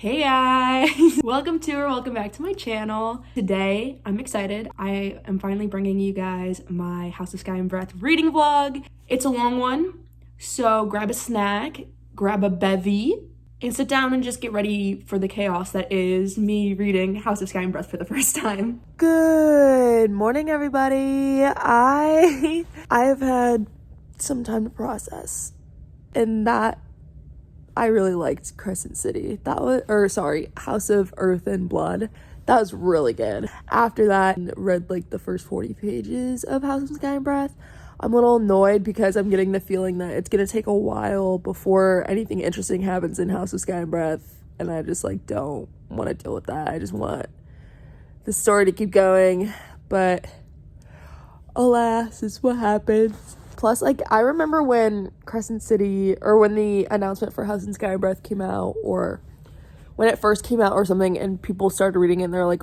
Hey guys! Welcome back to my channel. Today, I'm excited. I am finally bringing you guys my House of Sky and Breath reading vlog. It's a long one, so grab a snack, grab a bevy, and sit down and just get ready for the chaos that is me reading House of Sky and Breath for the first time. Good morning, everybody. I have had some time to process, and that I really liked Crescent City. House of Earth and Blood. That was really good. After that, read like the first 40 pages of House of Sky and Breath. I'm a little annoyed because I'm getting the feeling that it's gonna take a while before anything interesting happens in House of Sky and Breath, and I just like don't want to deal with that. I just want the story to keep going, but alas, it's what happens. Plus, like, I remember when Crescent City, or when the announcement for House and Sky and Breath came out, or when it first came out or something, and people started reading it, and they're like,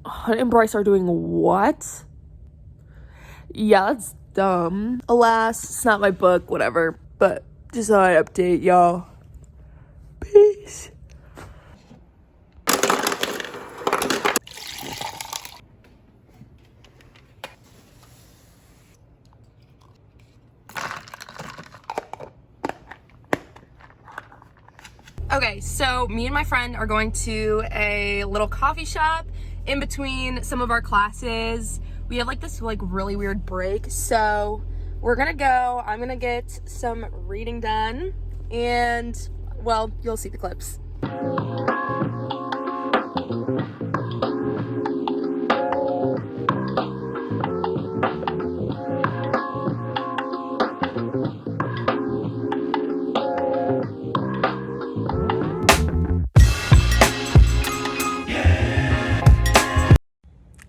Hunt and Bryce are doing what? Yeah, that's dumb. Alas, it's not my book, whatever, but just thought I'd update y'all. Peace. Okay, so me and my friend are going to a little coffee shop in between some of our classes. We have like this like really weird break, so we're gonna go. I'm gonna get some reading done, and well, you'll see the clips.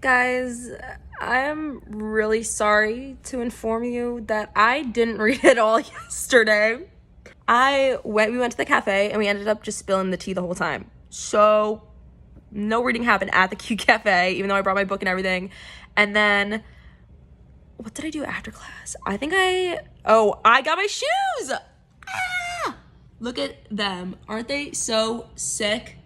Guys, I'm really sorry to inform you that I didn't read it all yesterday. We went to the cafe and we ended up just spilling the tea the whole time. So no reading happened at the cute cafe, even though I brought my book and everything. And then what did I do after class? I got my shoes. Ah! Look at them. Aren't they so sick?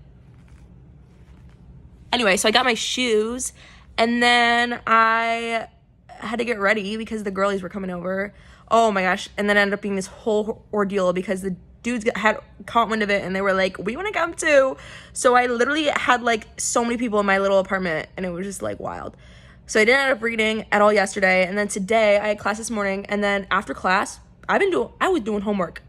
Anyway, so I got my shoes, and then I had to get ready because the girlies were coming over. Oh my gosh. And then it ended up being this whole ordeal because the dudes had caught wind of it, and they were like, we want to come too. So I literally had like so many people in my little apartment, and it was just like wild. So I didn't end up reading at all yesterday. And then today I had class this morning, and then after class, I was doing homework.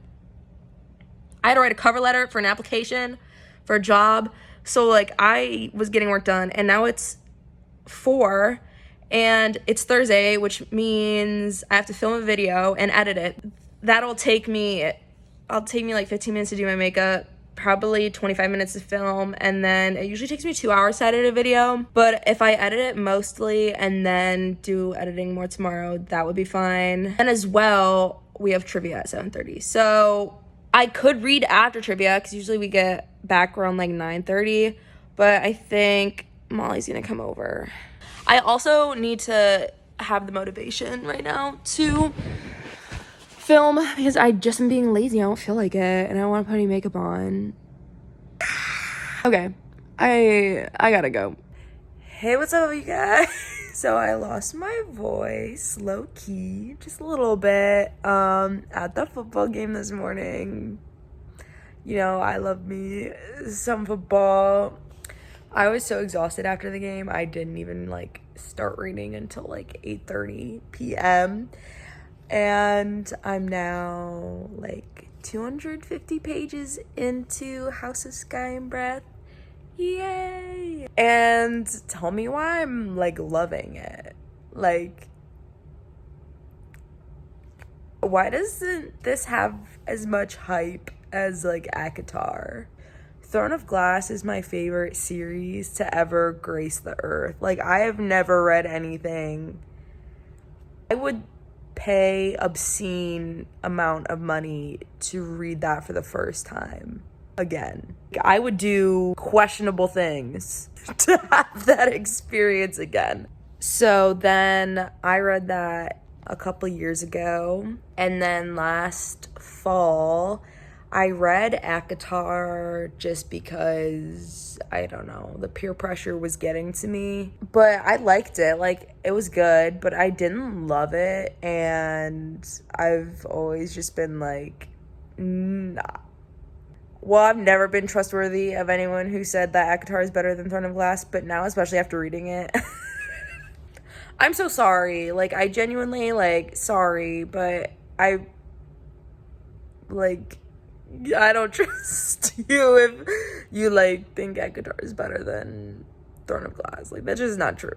I had to write a cover letter for an application for a job. So like I was getting work done, and now it's 4 and it's Thursday, which means I have to film a video and edit it. It'll take me like 15 minutes to do my makeup, probably 25 minutes to film, and then it usually takes me 2 hours to edit a video. But if I edit it mostly and then do editing more tomorrow, that would be fine. And as well, we have trivia at 7:30. So I could read after trivia because usually we get back around like 9:30, but I think Molly's gonna come over. I also need to have the motivation right now to film because I just am being lazy. I don't feel like it, and I don't want to put any makeup on. Okay, I gotta go. Hey, what's up, you guys? So I lost my voice, low key, just a little bit, at the football game this morning. You know, I love me some football. I was so exhausted after the game, I didn't even like start reading until like 8:30 p.m. And I'm now like 250 pages into House of Sky and Breath. Yay! And tell me why I'm like loving it. Like, why doesn't this have as much hype as like ACOTAR? Throne of Glass is my favorite series to ever grace the earth. Like, I have never read anything. I would pay obscene amount of money to read that for the first time again. I would do questionable things to have that experience again. So then I read that a couple years ago, and then last fall I read ACOTAR just because, I don't know, the peer pressure was getting to me. But I liked it. Like, it was good, but I didn't love it. And I've always just been like, nah. Well, I've never been trustworthy of anyone who said that ACOTAR is better than Throne of Glass, but now, especially after reading it, I'm so sorry. Like, I genuinely, like, sorry, but I don't trust you if you, like, think ACOTAR is better than Throne of Glass. Like, that's just not true.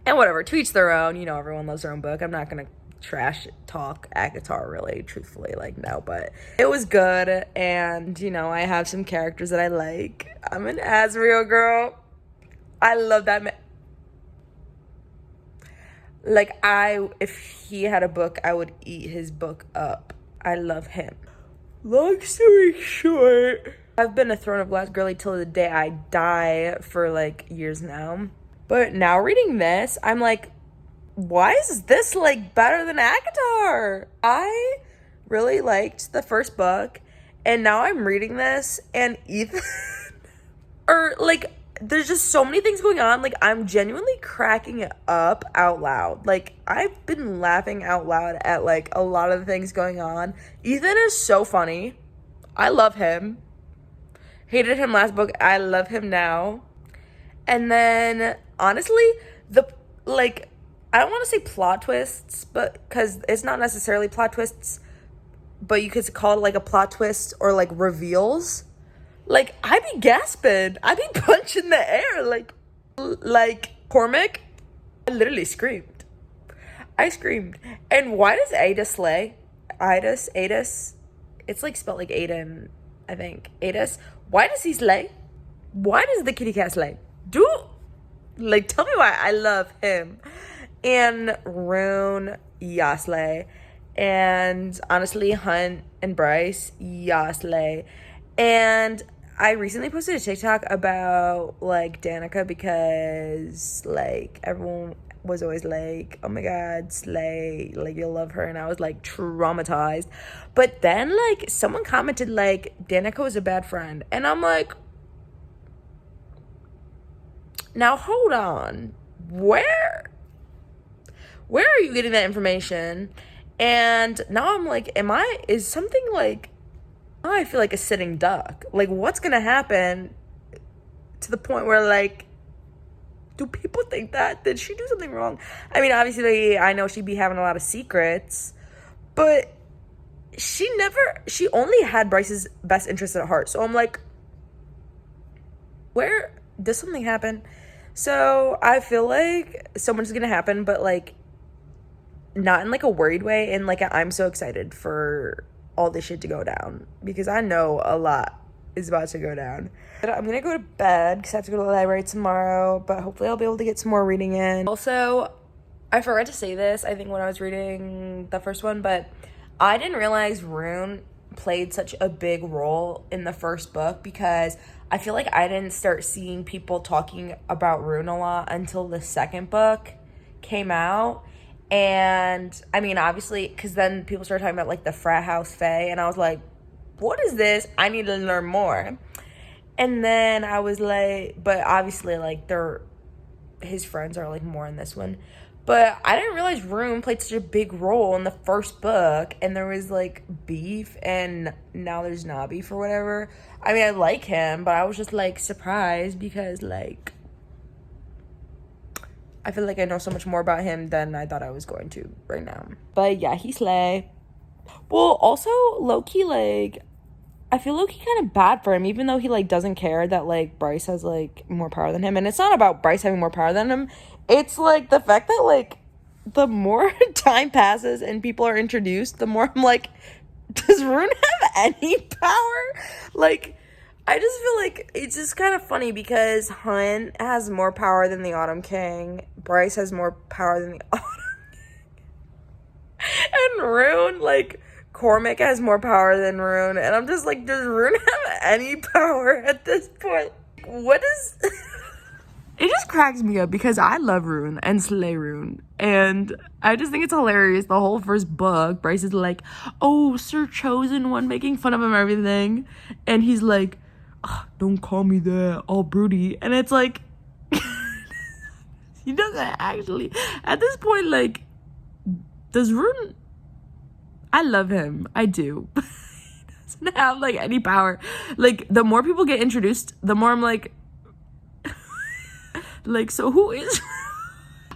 And whatever, to each their own. You know, everyone loves their own book. I'm not gonna trash talk ACOTAR, really, truthfully. Like, no, but it was good. And, you know, I have some characters that I like. I'm an Asriel girl. I love that man. Like, if he had a book, I would eat his book up. I love him. Long story short, I've been a Throne of Glass girly till the day I die for, like, years now. But now reading this, I'm like, why is this, like, better than ACOTAR? I really liked the first book, and now I'm reading this, and Ethan, there's just so many things going on. Like, I'm genuinely cracking it up out loud. Like, I've been laughing out loud at, like, a lot of the things going on. Ethan is so funny. I love him. Hated him last book. I love him now. And then, honestly, I don't want to say plot twists, but because it's not necessarily plot twists, but you could call it, like, a plot twist or, like, reveals. Like, I be gasping. I be punching the air. Like Cormac, I literally screamed. I screamed. And why does Ada slay? Adis? It's, like, spelled like Aiden, I think. Adis. Why does he slay? Why does the kitty cat slay? Tell me why. I love him. And Rune, Yasley. And honestly, Hunt and Bryce, Yasley. And I recently posted a TikTok about, like, Danica because, like, everyone was always like, oh my god, slay, like, you'll love her. And I was, like, traumatized. But then, like, someone commented, like, Danica was a bad friend. And I'm like, now hold on. Where are you getting that information? And now I'm like, is something, like, I feel like a sitting duck. Like, what's gonna happen to the point where, like, do people think that? Did she do something wrong? I mean, obviously, I know she'd be having a lot of secrets, but she only had Bryce's best interest at heart. So I'm like, where does something happen? So I feel like so much is gonna happen, but, like, not in, like, a worried way, and, like, I'm so excited for all this shit to go down because I know a lot is about to go down. But I'm gonna go to bed because I have to go to the library tomorrow, but hopefully I'll be able to get some more reading in. Also, I forgot to say this, I think, when I was reading the first one, but I didn't realize Rune played such a big role in the first book because I feel like I didn't start seeing people talking about Rune a lot until the second book came out. And I mean, obviously, because then people started talking about, like, the frat house fae, and I was like, what is this? I need to learn more. And then I was like, but obviously, like, his friends are, like, more in this one. But I didn't realize Rune played such a big role in the first book, and there was, like, beef, and now there's not beef or whatever. I mean, I like him, but I was just, like, surprised because, like, I feel like I know so much more about him than I thought I was going to right now. But yeah, he slay. Well, also, low-key, like, I feel low-key kind of bad for him, even though he, like, doesn't care that, like, Bryce has, like, more power than him. And it's not about Bryce having more power than him. It's, like, the fact that, like, the more time passes and people are introduced, the more I'm like, does Rune have any power? Like, I just feel like it's just kind of funny because Hunt has more power than the Autumn King. Bryce has more power than the Autumn King. And Rune, like, Cormac has more power than Rune. And I'm just like, does Rune have any power at this point? What is... it just cracks me up because I love Rune and slay Rune, and I just think it's hilarious. The whole first book, Bryce is like, oh, Sir Chosen One, making fun of him and everything, and he's like, oh, don't call me that, all broody. And it's like, he doesn't actually, at this point, like, does Rune, I love him, I do, but he doesn't have like any power. Like, the more people get introduced, the more I'm like, so who is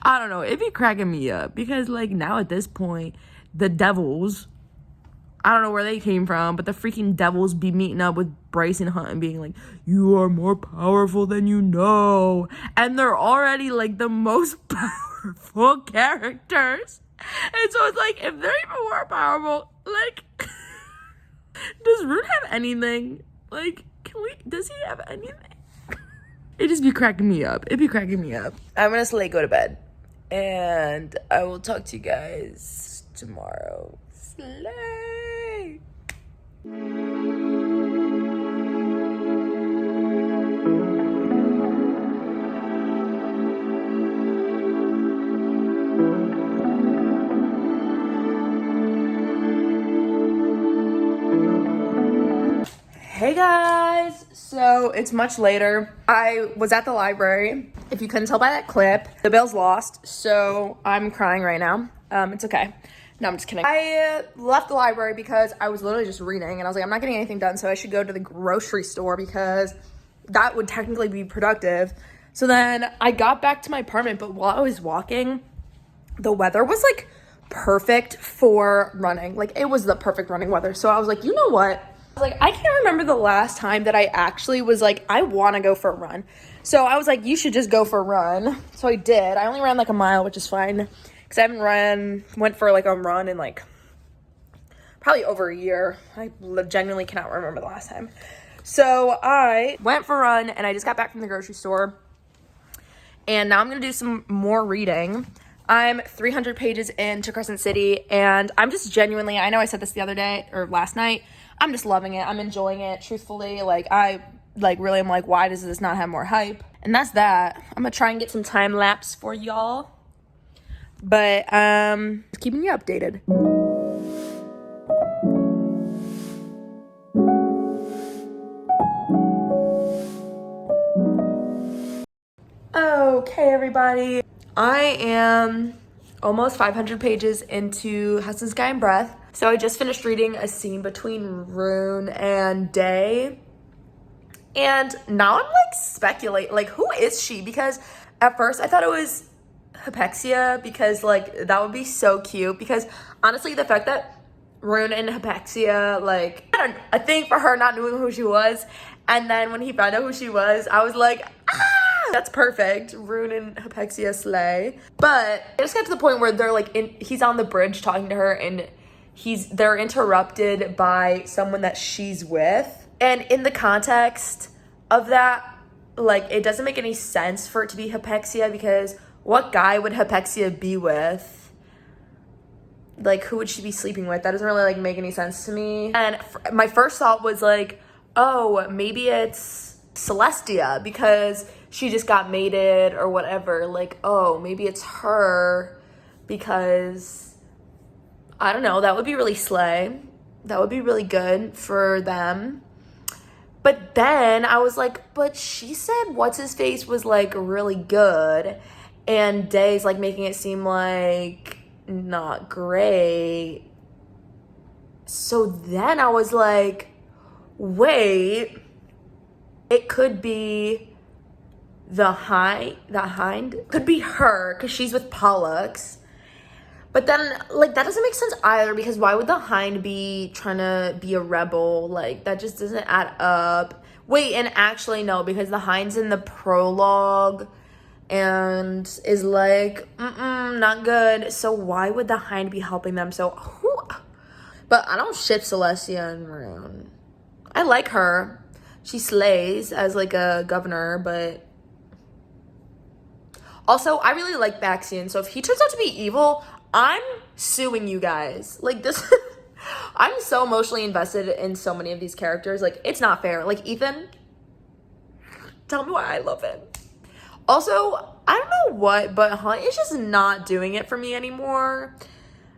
I don't know, it'd be cracking me up because like now at this point the devils, I don't know where they came from, but the freaking devils be meeting up with Bryce and Hunt and being like, you are more powerful than you know, and they're already like the most powerful characters, and so it's like, if they're even more powerful, like does Rune have anything? Like, does he have anything? It just be cracking me up. It'd be cracking me up. I'm gonna slay, go to bed. And I will talk to you guys tomorrow. Slay! Hey guys, so it's much later. I was at the library. If you couldn't tell by that clip, the bill's lost, so I'm crying right now. It's okay. No, I'm just kidding. I left the library because I was literally just reading, and I was like, I'm not getting anything done, so I should go to the grocery store because that would technically be productive. So then I got back to my apartment, but while I was walking, the weather was like perfect for running. Like, it was the perfect running weather. So I was like, you know what? I was like, I can't remember the last time that I actually was like, I want to go for a run. So I was like, you should just go for a run. So I did. I only ran like a mile, which is fine because I haven't went for like a run in like probably over a year. I genuinely cannot remember the last time. So I went for a run and I just got back from the grocery store. And now I'm going to do some more reading. I'm 300 pages into Crescent City, and I'm just genuinely, I know I said this the other day or last night, I'm just loving it. I'm enjoying it. Truthfully, like, I really am like, why does this not have more hype? And that's that. I'm gonna try and get some time lapse for y'all, but just keeping you updated. Okay, everybody. I am almost 500 pages into Hudson Sky and Breath. So I just finished reading a scene between Rune and Day. And now I'm like speculating, like, who is she? Because at first I thought it was Hypexia, because like that would be so cute. Because honestly, the fact that Rune and Hypexia, like, I don't know, a thing for her not knowing who she was. And then when he found out who she was, I was like, ah! That's perfect. Rune and Hypexia slay. But it just got to the point where they're like, he's on the bridge talking to her, and they're interrupted by someone that she's with. And in the context of that, like, it doesn't make any sense for it to be Hypexia, because what guy would Hypexia be with? Like, who would she be sleeping with? That doesn't really like make any sense to me. And my first thought was like, oh, maybe it's Celestia because she just got mated or whatever. Like, oh, maybe it's her because, I don't know, that would be really slay. That would be really good for them. But then I was like, but she said what's-his-face was like really good, and Day's like making it seem like not great. So then I was like, wait, it could be the hind could be her because she's with Pollux. But then, like, that doesn't make sense either, because why would the hind be trying to be a rebel? Like, that just doesn't add up. Wait, and actually no, because the hind's in the prologue and is like, not good. So why would the hind be helping them? So who? But I don't ship Celestia and Rune. I like her. She slays as like a governor, but also I really like Baxian. So if he turns out to be evil, I'm suing you guys. Like, this I'm so emotionally invested in so many of these characters. Like, it's not fair. Like, Ethan, tell me why I love him. Also, I don't know what, but Hunt is just not doing it for me anymore.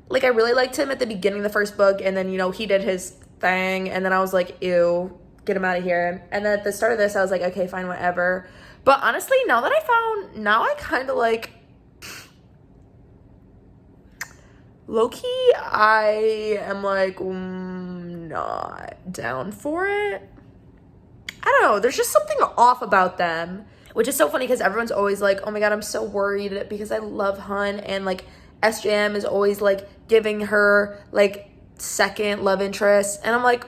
Like, I really liked him at the beginning of the first book, and then, you know, he did his thing, and then I was like, ew, get him out of here. And then at the start of this, I was like, okay, fine, whatever. But honestly, now I kind of like, low-key, I am like, not down for it. I don't know, there's just something off about them, which is so funny because everyone's always like, oh my god, I'm so worried because I love Hun, and like SJM is always like giving her like second love interest, and I'm like,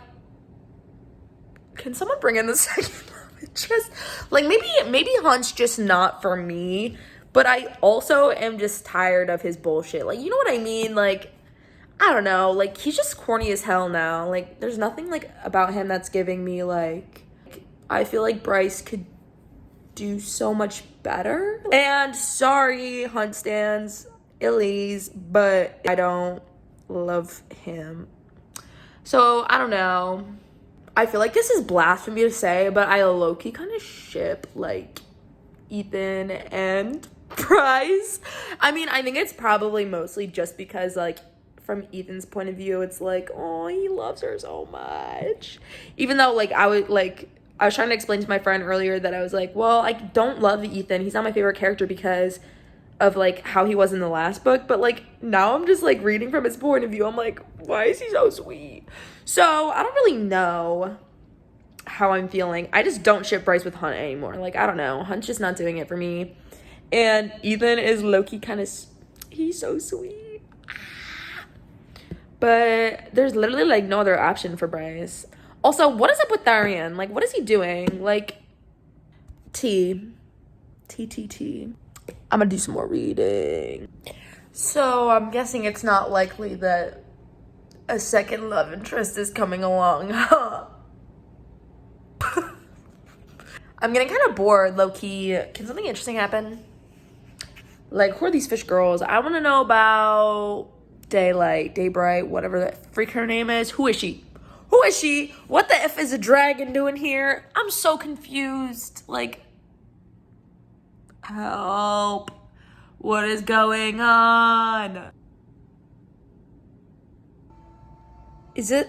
can someone bring in the second love interest? Like, maybe Hun's just not for me, but I also am just tired of his bullshit. Like, you know what I mean? Like, I don't know, like, he's just corny as hell now. Like, there's nothing like about him that's giving me like, I feel like Bryce could do so much better. And sorry, Hunt stands, Elise, but I don't love him. So, I don't know. I feel like this is blasphemy to say, but I low-key kind of ship, like, Ethan and Bryce. I mean, I think it's probably mostly just because, like, from Ethan's point of view, it's like, oh, he loves her so much. Even though, like, I was trying to explain to my friend earlier that I was like, well, I don't love Ethan. He's not my favorite character because of, like, how he was in the last book. But, like, now I'm just, like, reading from his point of view. I'm like, why is he so sweet? So, I don't really know how I'm feeling. I just don't ship Bryce with Hunt anymore. Like, I don't know. Hunt's just not doing it for me. And Ethan is low-key kind of, he's so sweet. But there's literally, like, no other option for Bryce. Also, what is up with Tharian? Like, what is he doing? Like, T. I'm gonna do some more reading. So, I'm guessing it's not likely that a second love interest is coming along, huh? I'm getting kind of bored, low-key. Can something interesting happen? Like, who are these fish girls? I want to know about Daybright, whatever that freak her name is. Who is she? Who is she? What the F is a dragon doing here? I'm so confused. Like, help. What is going on? Is this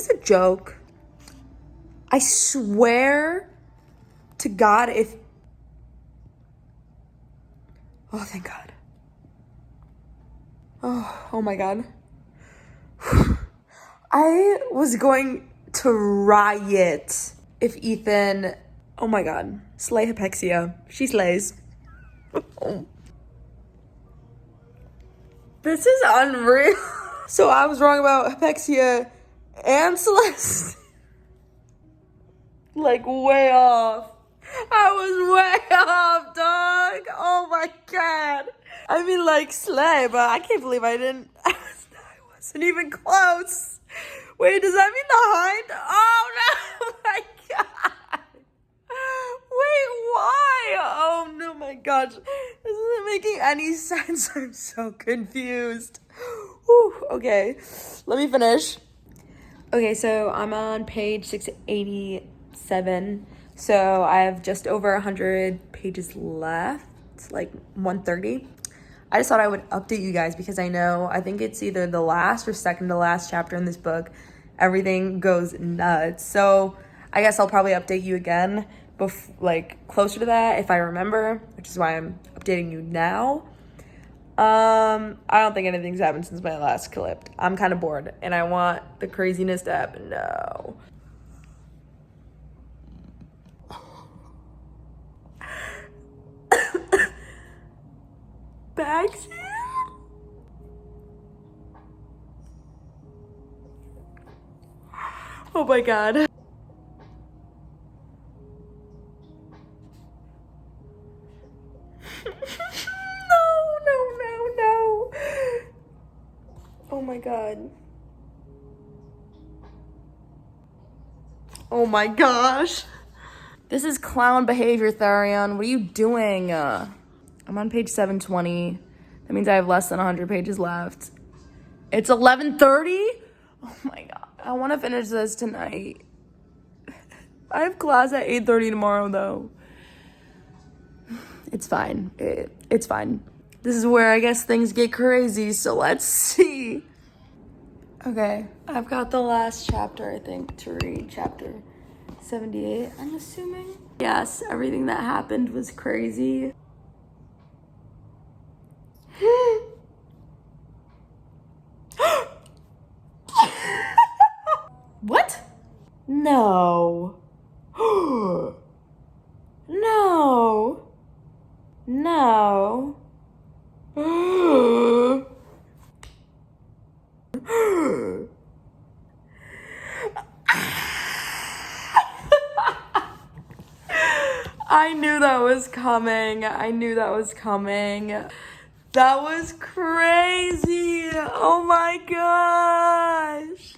a joke? I swear to God, oh, thank God. Oh my God. I was going to riot if Ethan, oh my God, slay Hypexia. She slays. This is unreal. So I was wrong about Hypexia and Celeste. Like, way off. I was way off, dog. Oh my God. I mean, like, slay, but I can't believe I wasn't even close. Wait, does that mean the hind? Oh no, my God. Wait, why? Oh no, my gosh. This isn't making any sense. I'm so confused. Whew, okay, let me finish. Okay, so I'm on page 687. So I have just over 100 pages left. It's like 130. I just thought I would update you guys because I think it's either the last or second to last chapter in this book. Everything goes nuts. So I guess I'll probably update you again, like closer to that if I remember, which is why I'm updating you now. I don't think anything's happened since my last clip. I'm kind of bored and I want the craziness to happen now. Bags here? Oh my God. No. Oh my God. Oh my gosh. This is clown behavior, Tharion. What are you doing? I'm on page 720. That means I have less than 100 pages left. It's 11:30? Oh my God. I want to finish this tonight. I have class at 8:30 tomorrow, though. It's fine. It's fine. This is where I guess things get crazy, so let's see. Okay, I've got the last chapter, I think, to read. Chapter 78, I'm assuming. Yes, everything that happened was crazy. What? No. No. No. I knew that was coming. I knew that was coming. That was crazy. Oh my gosh.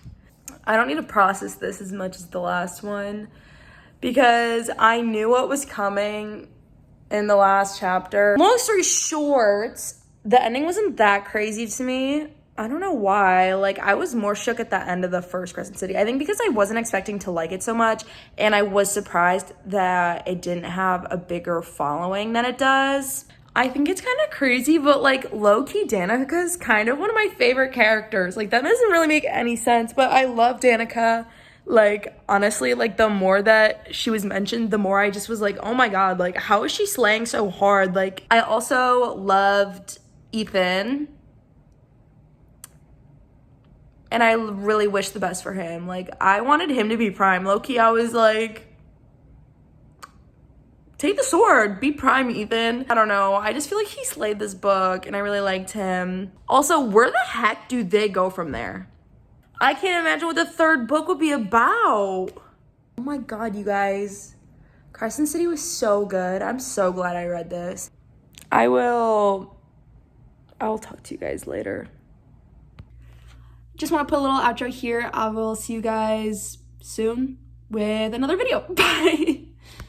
I don't need to process this as much as the last one because I knew what was coming in the last chapter. Long story short, the ending wasn't that crazy to me. I don't know why. Like, I was more shook at the end of the first Crescent City. I think because I wasn't expecting to like it so much, and I was surprised that it didn't have a bigger following than it does. I think it's kind of crazy, but like low-key Danica is kind of one of my favorite characters. Like, that doesn't really make any sense, but I love Danica. Like, honestly, like the more that she was mentioned, the more I just was like, oh my god, like how is she slaying so hard? Like, I also loved Ethan. And I really wish the best for him. Like, I wanted him to be Prime. Low-key, I was like, take the sword, be Prime, Ethan. I don't know, I just feel like he slayed this book and I really liked him. Also, where the heck do they go from there? I can't imagine what the third book would be about. Oh my god, you guys. Crescent City was so good. I'm so glad I read this. I'll talk to you guys later. Just want to put a little outro here. I will see you guys soon with another video. Bye.